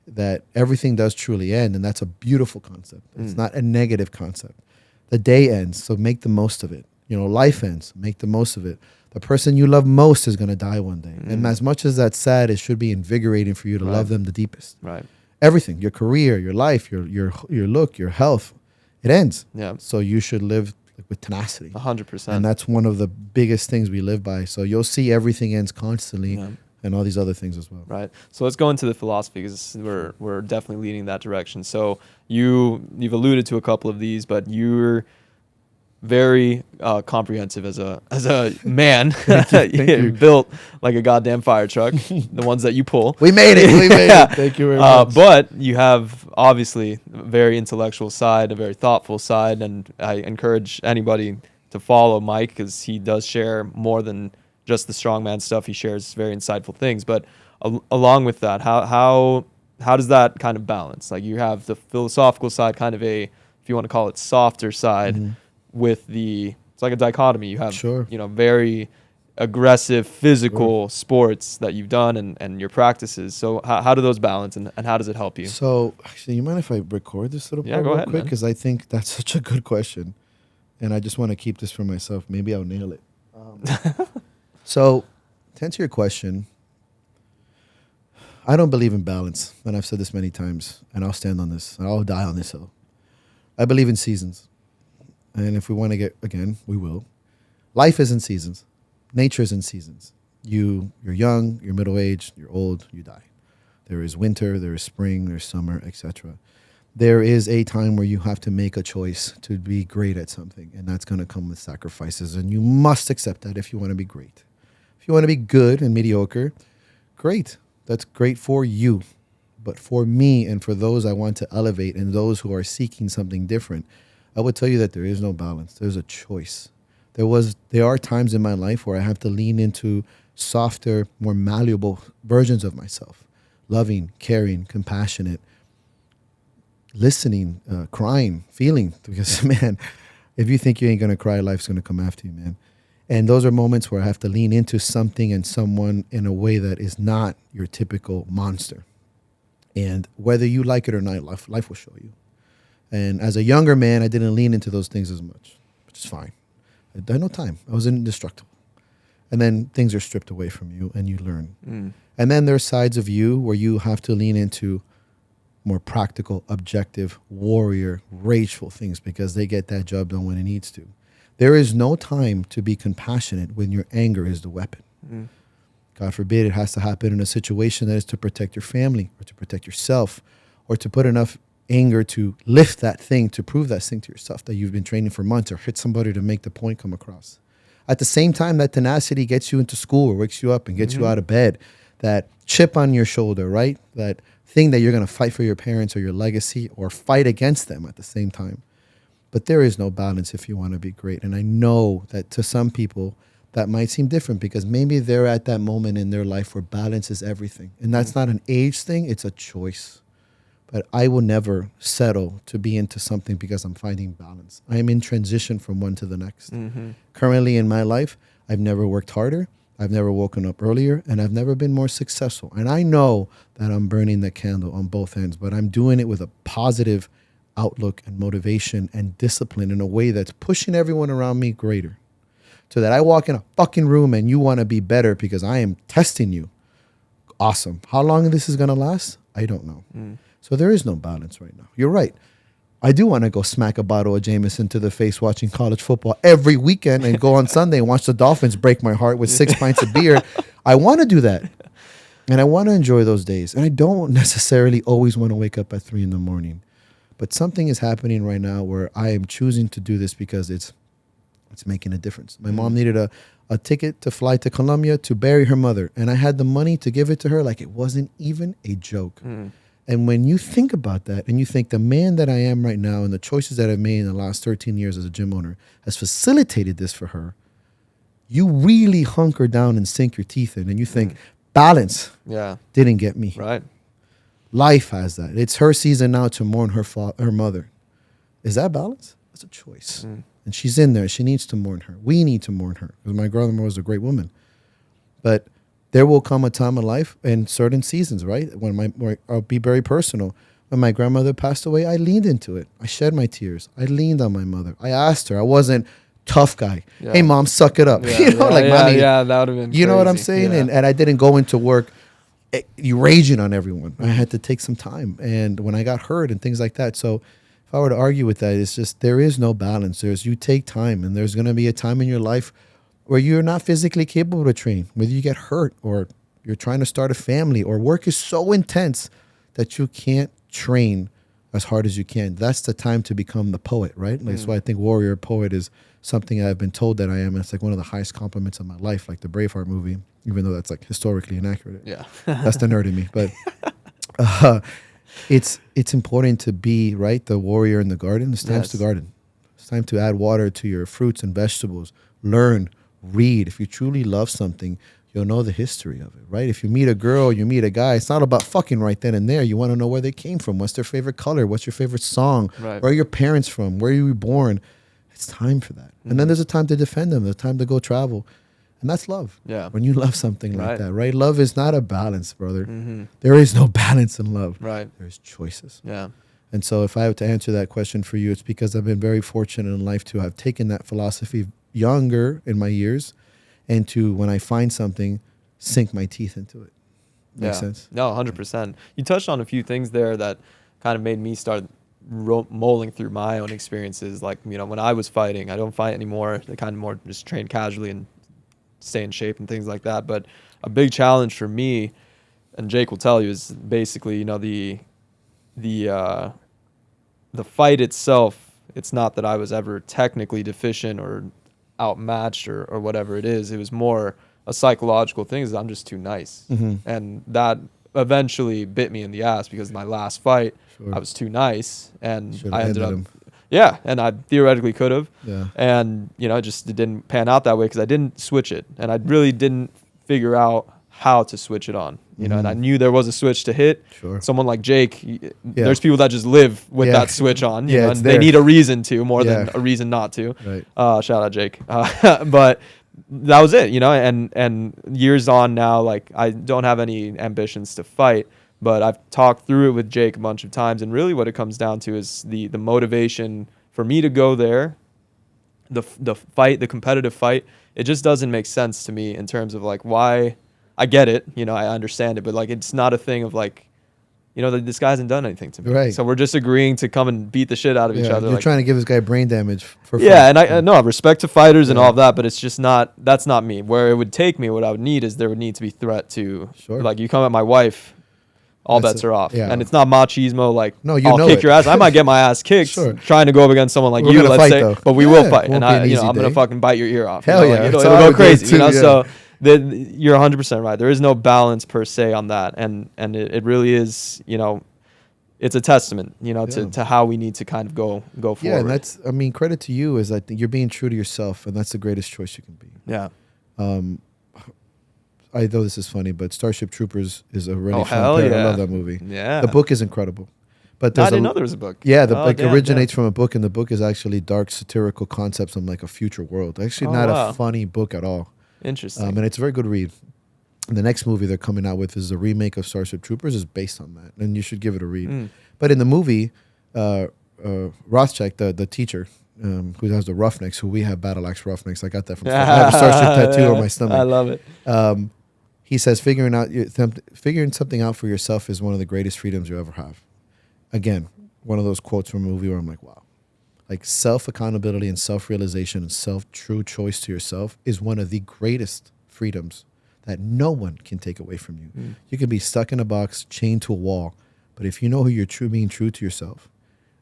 that everything does truly end. And that's a beautiful concept. It's not a negative concept. The day ends, so make the most of it. You know, life ends, make the most of it. The person you love most is going to die one day. And as much as that's sad, it should be invigorating for you to love them the deepest. Right. Everything, your career, your life, your look, your health, it ends. Yeah. So you should live with tenacity. 100%. And that's one of the biggest things we live by. So you'll see everything ends constantly. Yeah. and all these other things as well. Right. So let's go into the philosophy because we're definitely leaning that direction. So you've alluded to a couple of these, but you're very comprehensive as a man. Thank you. Built like a goddamn fire truck, the ones that you pull. We made it. We made it. Thank you very much. But you have obviously a very intellectual side, a very thoughtful side, and I encourage anybody to follow Mike because he does share more than just the strongman stuff. He shares very insightful things. But along with that, how does that kind of balance? Like you have the philosophical side, kind of a, if you want to call it, softer side. Mm-hmm. With it's like a dichotomy. You have, Sure. Very aggressive physical sports that you've done and your practices. So how do those balance and how does it help you? So, actually, you mind if I record this little part go real ahead, quick? man. Because I think that's such a good question. And I just want to keep this for myself. Maybe I'll nail it. So, to answer your question, I don't believe in balance. And I've said this many times. And I'll stand on this. I'll die on this hill. I believe in seasons. And if we want to get, again, we will. Life is in seasons. Nature is in seasons. You're young, you're middle-aged, you're old, you die. There is winter, there is spring, there's summer, etc. There is a time where you have to make a choice to be great at something, and that's going to come with sacrifices, and you must accept that if you want to be great. If you want to be good and mediocre, great. That's great for you. But for me and for those I want to elevate and those who are seeking something different, I would tell you that there is no balance. There's a choice. There are times in my life where I have to lean into softer, more malleable versions of myself. Loving, caring, compassionate, listening, crying, feeling. Because, man, if you think you ain't going to cry, life's going to come after you, man. And those are moments where I have to lean into something and someone in a way that is not your typical monster. And whether you like it or not, life will show you. And as a younger man, I didn't lean into those things as much, which is fine. I had no time. I was indestructible. And then things are stripped away from you and you learn. And then there's sides of you where you have to lean into more practical, objective, warrior, rageful things because they get that job done when it needs to. There is no time to be compassionate when your anger is the weapon. God forbid it has to happen in a situation that is to protect your family or to protect yourself or to put enough anger to lift that thing, to prove that thing to yourself that you've been training for months or hit somebody to make the point come across. At the same time, that tenacity gets you into school or wakes you up and gets you out of bed. That chip on your shoulder, right? That thing that you're going to fight for your parents or your legacy or fight against them at the same time. But there is no balance if you want to be great. And I know that to some people, that might seem different because maybe they're at that moment in their life where balance is everything. And that's not an age thing, it's a choice. But I will never settle to be into something because I'm finding balance. I am in transition from one to the next. Currently in my life, I've never worked harder, I've never woken up earlier, and I've never been more successful. And I know that I'm burning the candle on both ends, but I'm doing it with a positive outlook and motivation and discipline in a way that's pushing everyone around me greater. So that I walk in a fucking room and you want to be better because I am testing you. Awesome. How long this is going to last? I don't know. So there is no balance right now. You're right. I do want to go smack a bottle of Jameson to the face watching college football every weekend and go on Sunday and watch the Dolphins break my heart with 6 pints of beer. I want to do that. And I want to enjoy those days. And I don't necessarily always want to wake up at 3 a.m. But something is happening right now where I am choosing to do this because it's making a difference. My mom needed a ticket to fly to Colombia to bury her mother. And I had the money to give it to her like it wasn't even a joke. And when you think about that and you think the man that I am right now and the choices that I've made in the last 13 years as a gym owner has facilitated this for her, you really hunker down and sink your teeth in and you think balance didn't get me. Right. Life has that. It's her season now to mourn her mother. Is that balance? That's a choice. And she's in there. She needs to mourn her. We need to mourn her because my grandmother was a great woman. But there will come a time in life in certain seasons, right? Where I'll be very personal. When my grandmother passed away, I leaned into it. I shed my tears. I leaned on my mother. I asked her. I wasn't tough guy. Hey, mom, suck it up. Mommy. That would have been. You know what I'm crazy. saying? And I didn't go into work raging on everyone. I had to take some time. And when I got hurt and things like that. So if I were to argue with that, it's just there is no balance. You take time, and there's going to be a time in your life where you're not physically capable to train, whether you get hurt or you're trying to start a family, or work is so intense that you can't train as hard as you can. That's the time to become the poet, right? Like, so I think warrior poet is something I've been told that I am. And it's like one of the highest compliments of my life, like the Braveheart movie, even though that's like historically inaccurate. Yeah. That's the nerd in me. But it's important to be, right, the warrior in the garden. It's time to garden. It's time to add water to your fruits and vegetables. Learn, read. If you truly love something, you'll know the history of it, right? If you meet a girl, you meet a guy, it's not about fucking right then and there. You want to know where they came from. What's their favorite color? What's your favorite song? Right. Where are your parents from? Where you were born? It's time for that. And then there's a time to defend them. There's a time to go travel. And that's love. Yeah. When you love something like that, right? Love is not a balance, brother. Mm-hmm. There is no balance in love. Right. There's choices. Yeah. And so if I have to answer that question for you, it's because I've been very fortunate in life to have taken that philosophy younger in my years, and to, when I find something, sink my teeth into it. Makes sense? No, 100%. You touched on a few things there that kind of made me start mulling through my own experiences. Like, you know, when I was fighting, I don't fight anymore. I kind of more just train casually and stay in shape and things like that. But a big challenge for me, and Jake will tell you, is basically, you know, the fight itself. It's not that I was ever technically deficient or outmatched or whatever it is. It was more a psychological thing, is I'm just too nice. And that eventually bit me in the ass, because my last fight, I was too nice, and I ended up and I theoretically could have, and you know, it didn't pan out that way because I didn't switch it, and I really didn't figure out how to switch it on, you know. And I knew there was a switch to hit. Someone like Jake, there's people that just live with that switch on, you know, and they need a reason to, more than a reason not to. Shout out Jake. But that was it, you know. And years on now, like, I don't have any ambitions to fight, but I've talked through it with Jake a bunch of times, and really what it comes down to is the motivation for me to go there, the fight, the competitive fight. It just doesn't make sense to me in terms of like why. I get it, you know, I understand it, but like, it's not a thing of like, you know, this guy hasn't done anything to me. Right. So we're just agreeing to come and beat the shit out of each other. You're like, trying to give this guy brain damage for fun. Yeah, and I know, respect to fighters and all of that, but it's just not, that's not me. Where it would take me, what I would need is there would need to be threat to, like, you come at my wife, all bets are off. And it's not machismo, like, no, I'll kick your ass. I might get my ass kicked trying to go up against someone like you, let's say, but we will fight. And I'm going to fucking bite your ear off. Hell yeah. It'll go crazy, you know, so... You're 100% right. There is no balance per se on that, and it really is, you know, it's a testament, you know, to how we need to kind of go forward. Yeah, and that's, I mean, credit to you, is I think you're being true to yourself, and that's the greatest choice you can be. Yeah. I know this is funny, but Starship Troopers is a really fun pair. I love that movie. Yeah. The book is incredible. But I didn't know there was a book. Yeah, originates from a book, and the book is actually dark satirical concepts on like a future world. Actually, not a funny book at all. Interesting. And it's a very good read. And the next movie they're coming out with is a remake of Starship Troopers, is based on that, and you should give it a read. But in the movie, Rothcheck, the teacher, who has the Roughnecks, who we have Battle Axe Roughnecks. I got that from I have a Starship tattoo on my stomach. I love it. He says figuring something out for yourself is one of the greatest freedoms you ever have. Again, one of those quotes from a movie where I'm like, wow. Like, self-accountability and self-realization and self-true choice to yourself is one of the greatest freedoms that no one can take away from you. You can be stuck in a box, chained to a wall, but if you know who you're being true to yourself,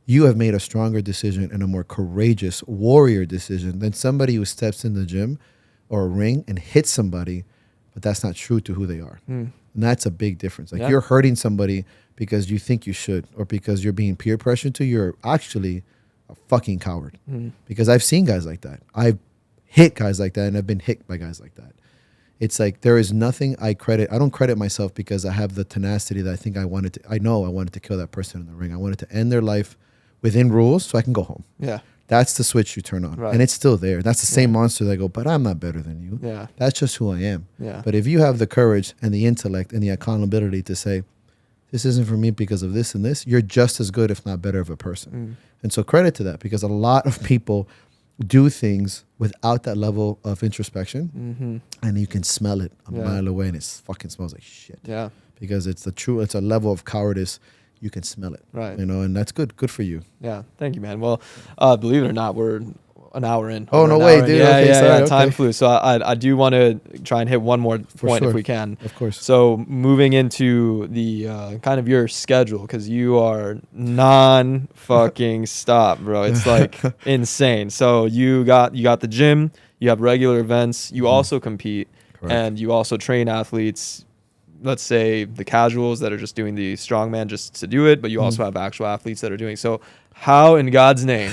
you have made a stronger decision and a more courageous warrior decision than somebody who steps in the gym or a ring and hits somebody, but that's not true to who they are. And that's a big difference. Like, you're hurting somebody because you think you should, or because you're being peer pressured to, you're actually a fucking coward. Because I've seen guys like that. I've hit guys like that, and I've been hit by guys like that. It's like, there is nothing I don't credit myself because I have the tenacity that I think I wanted to kill that person in the ring. I wanted to end their life within rules so I can go home. Yeah. That's the switch you turn on. Right. And it's still there. That's the same monster that go, but I'm not better than you. Yeah. That's just who I am. Yeah. But if you have the courage and the intellect and the accountability to say, this isn't for me because of this and this, you're just as good, if not better, of a person. And so credit to that, because a lot of people do things without that level of introspection, and you can smell it a mile away, and it fucking smells like shit. Yeah. Because it's a level of cowardice. You can smell it. Right. You know, and that's good. Good for you. Yeah. Thank you, man. Well, believe it or not, we're an hour in. Oh, We're no an way, hour in. dude. Yeah, Okay, yeah, sorry, yeah. Time okay. flew. So I do want to try and hit one more point if sure. we can. Of course. So moving into the kind of your schedule, because you are non fucking stop, bro. It's like insane. So you got the gym, you have regular events, you also compete, Correct. and you also train athletes. Let's say the casuals that are just doing the strongman just to do it, but you also have actual athletes that are doing so. How in God's name?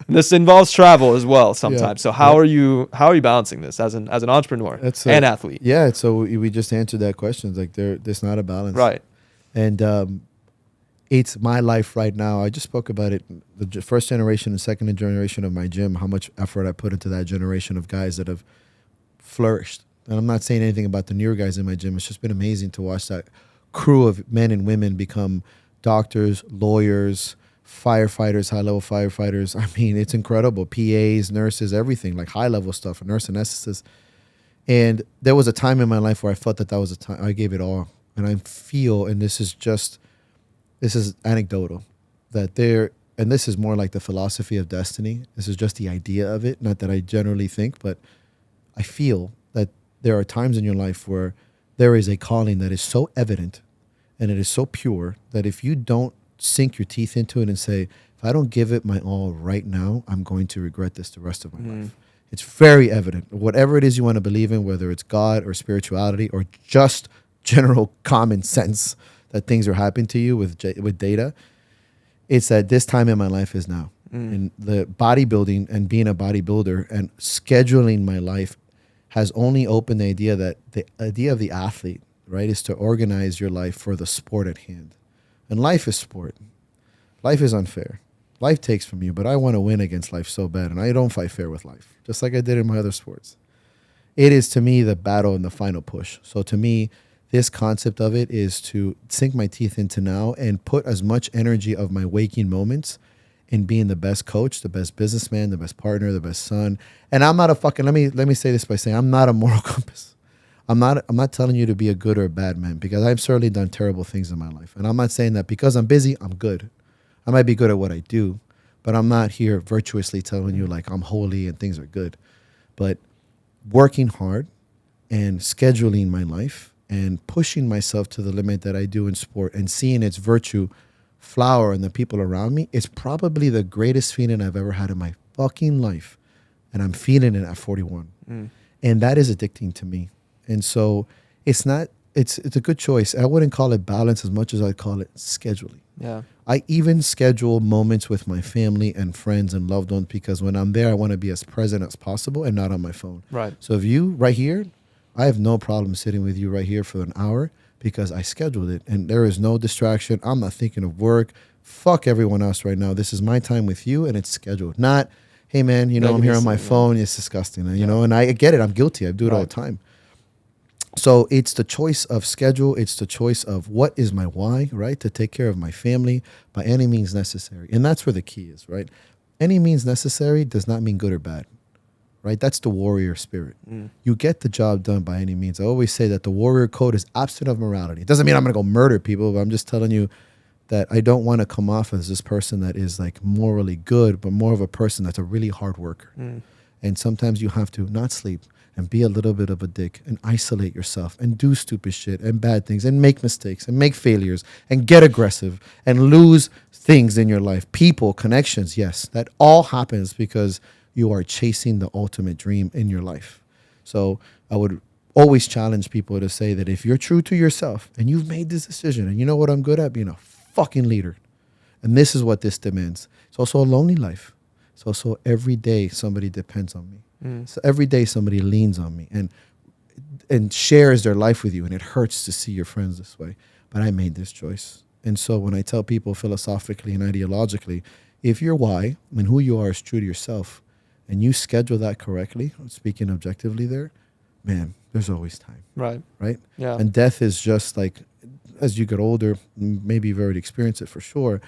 This involves travel as well sometimes. So how are you balancing this as an entrepreneur and athlete? Yeah, so we just answered that question. It's like there's not a balance. Right. And it's my life right now. I just spoke about it. The first generation and second generation of my gym, how much effort I put into that generation of guys that have flourished. And I'm not saying anything about the newer guys in my gym. It's just been amazing to watch that crew of men and women become doctors, lawyers, firefighters, high-level firefighters. I mean, it's incredible. PAs, nurses, everything, like high-level stuff, a nurse anesthetist. And there was a time in my life where I felt that was a time I gave it all. And I feel, and this is anecdotal, and this is more like the philosophy of destiny. This is just the idea of it. Not that I generally think, but I feel that there are times in your life where there is a calling that is so evident and it is so pure that if you don't sink your teeth into it and say, if I don't give it my all right now, I'm going to regret this the rest of my life. It's very evident. Whatever it is you want to believe in, whether it's God or spirituality or just general common sense that things are happening to you with data, it's that this time in my life is now. And the bodybuilding and being a bodybuilder and scheduling my life has only opened the idea that the idea of the athlete, right, is to organize your life for the sport at hand. And life is sport. Life is unfair. Life takes from you, but I want to win against life so bad, and I don't fight fair with life, just like I did in my other sports. It is, to me, the battle and the final push. So to me, this concept of it is to sink my teeth into now and put as much energy of my waking moments in being the best coach, the best businessman, the best partner, the best son. And I'm not a fucking, let me say this by saying I'm not a moral compass. I'm not telling you to be a good or a bad man, because I've certainly done terrible things in my life. And I'm not saying that because I'm busy, I'm good. I might be good at what I do, but I'm not here virtuously telling you like I'm holy and things are good. But working hard and scheduling my life and pushing myself to the limit that I do in sport and seeing its virtue flower in the people around me is probably the greatest feeling I've ever had in my fucking life. And I'm feeling it at 41. And that is addicting to me. And so it's a good choice. I wouldn't call it balance as much as I'd call it scheduling. Yeah. I even schedule moments with my family and friends and loved ones because when I'm there, I want to be as present as possible and not on my phone. Right. So if you right here, I have no problem sitting with you right here for an hour because I scheduled it and there is no distraction. I'm not thinking of work. Fuck everyone else right now. This is my time with you and it's scheduled. Not, hey man, I'm here on my phone. It's disgusting. And I get it. I'm guilty. I do it all the time. So it's the choice of schedule. It's the choice of what is my why, right? To take care of my family by any means necessary. And that's where the key is, right? Any means necessary does not mean good or bad, right? That's the warrior spirit. You get the job done by any means. I always say that the warrior code is absent of morality. It doesn't mean I'm going to go murder people, but I'm just telling you that I don't want to come off as this person that is like morally good, but more of a person that's a really hard worker. And sometimes you have to not sleep and be a little bit of a dick and isolate yourself and do stupid shit and bad things and make mistakes and make failures and get aggressive and lose things in your life. People, connections, yes. That all happens because you are chasing the ultimate dream in your life. So I would always challenge people to say that if you're true to yourself and you've made this decision and you know what I'm good at, being a fucking leader. And this is what this demands. It's also a lonely life. It's also every day somebody depends on me. So every day somebody leans on me and shares their life with you. And it hurts to see your friends this way. But I made this choice. And so when I tell people philosophically and ideologically, if your why and who you are is true to yourself and you schedule that correctly, speaking objectively there, man, there's always time. Right. Right? Yeah. And death is just like, as you get older, maybe you've already experienced it for sure,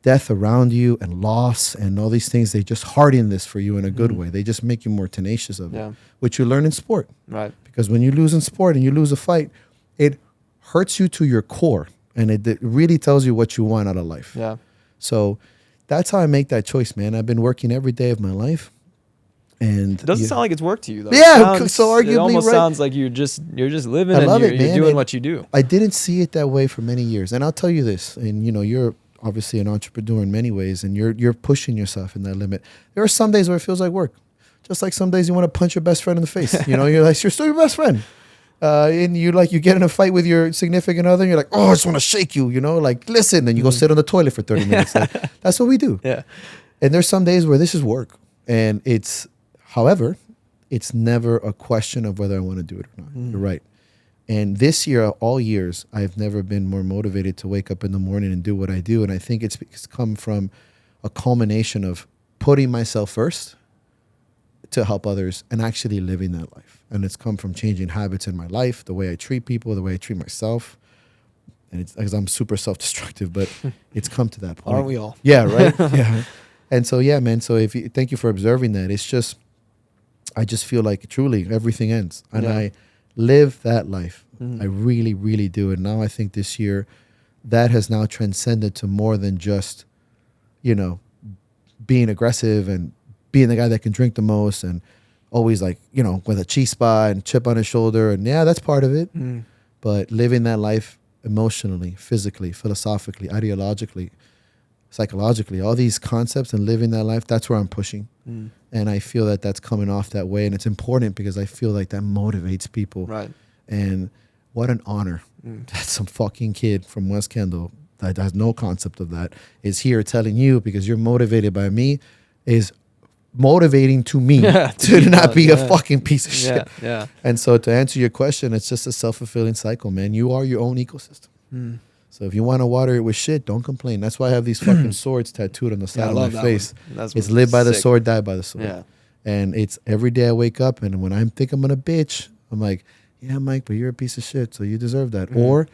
death around you and loss and all these things, they just harden this for you in a good way. They just make you more tenacious of it, which you learn in sport. Right. Because when you lose in sport and you lose a fight, it hurts you to your core and it really tells you what you want out of life. Yeah. So that's how I make that choice, man. I've been working every day of my life And It doesn't sound like it's work to you though. Yeah, so arguably, it almost right. sounds like you're just living I and love you're, it, man. you're doing And what you do. I didn't see it that way for many years. And I'll tell you this, and you're obviously an entrepreneur in many ways, and you're pushing yourself in that limit. There are some days where it feels like work. Just like some days you want to punch your best friend in the face. You're like, you're still your best friend. And you get in a fight with your significant other, and you're like, oh, I just want to shake you, like, listen. Then you go sit on the toilet for 30 minutes. Like, that's what we do. Yeah. And there's some days where this is work. And however, it's never a question of whether I want to do it or not. You're right. And this year, all years, I've never been more motivated to wake up in the morning and do what I do. And I think it's come from a culmination of putting myself first to help others and actually living that life. And it's come from changing habits in my life, the way I treat people, the way I treat myself. And it's because I'm super self-destructive, but it's come to that point. Aren't we all? Yeah, right? Yeah. And so, yeah, man. So thank you for observing that. It's just, I just feel like truly everything ends. And I live that life. I really, really do. And now I think this year that has now transcended to more than just, being aggressive and being the guy that can drink the most and always with a chispa and chip on his shoulder. And yeah, that's part of it. But living that life emotionally, physically, philosophically, ideologically, psychologically, all these concepts and living that life, that's where I'm pushing. And I feel that that's coming off that way. And it's important because I feel like that motivates people. Right. And what an honor that some fucking kid from West Kendall that has no concept of that is here telling you, because you're motivated by me, is motivating to me to not be a fucking piece of shit. Yeah. And so to answer your question, it's just a self-fulfilling cycle, man. You are your own ecosystem. So if you want to water it with shit, don't complain. That's why I have these fucking swords tattooed on the side of my face. It's live by the sword, die by the sword. Yeah. And it's every day I wake up, and when I think I'm gonna bitch, I'm like, yeah, Mike, but you're a piece of shit, so you deserve that. Or,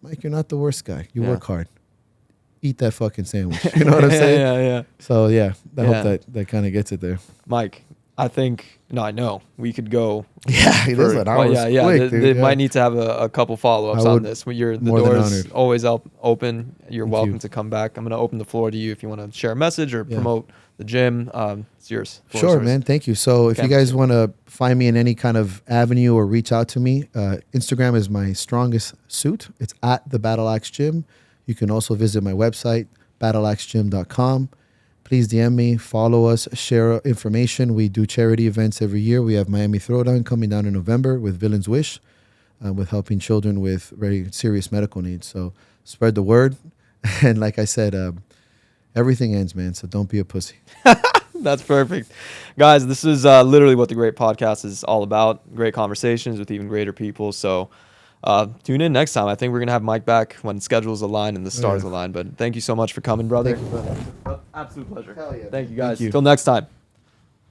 Mike, you're not the worst guy. You work hard. Eat that fucking sandwich. You know what I'm saying? Yeah. So yeah, I hope that kind of gets it there. Mike, I know we could go. Yeah, it is an hour. They might need to have a couple follow-ups on this. The door's always open. You're welcome to come back. I'm going to open the floor to you if you want to share a message or promote the gym. It's yours. Sure, man. Thank you. So if you guys want to find me in any kind of avenue or reach out to me, Instagram is my strongest suit. It's at the Battle Axe Gym. You can also visit my website, battleaxegym.com. Please DM me, follow us, share information. We do charity events every year. We have Miami Throwdown coming down in November with Villain's Wish, with helping children with very serious medical needs. So spread the word. And like I said, everything ends, man. So don't be a pussy. That's perfect. Guys, this is literally what the Great Podcast is all about. Great conversations with even greater people. So tune in next time. I think we're going to have Mike back when schedules align and the stars align. But thank you so much for coming, brother. Thank you, brother. Absolute pleasure. Hell yeah. Thank you, guys. Thank you. Till next time.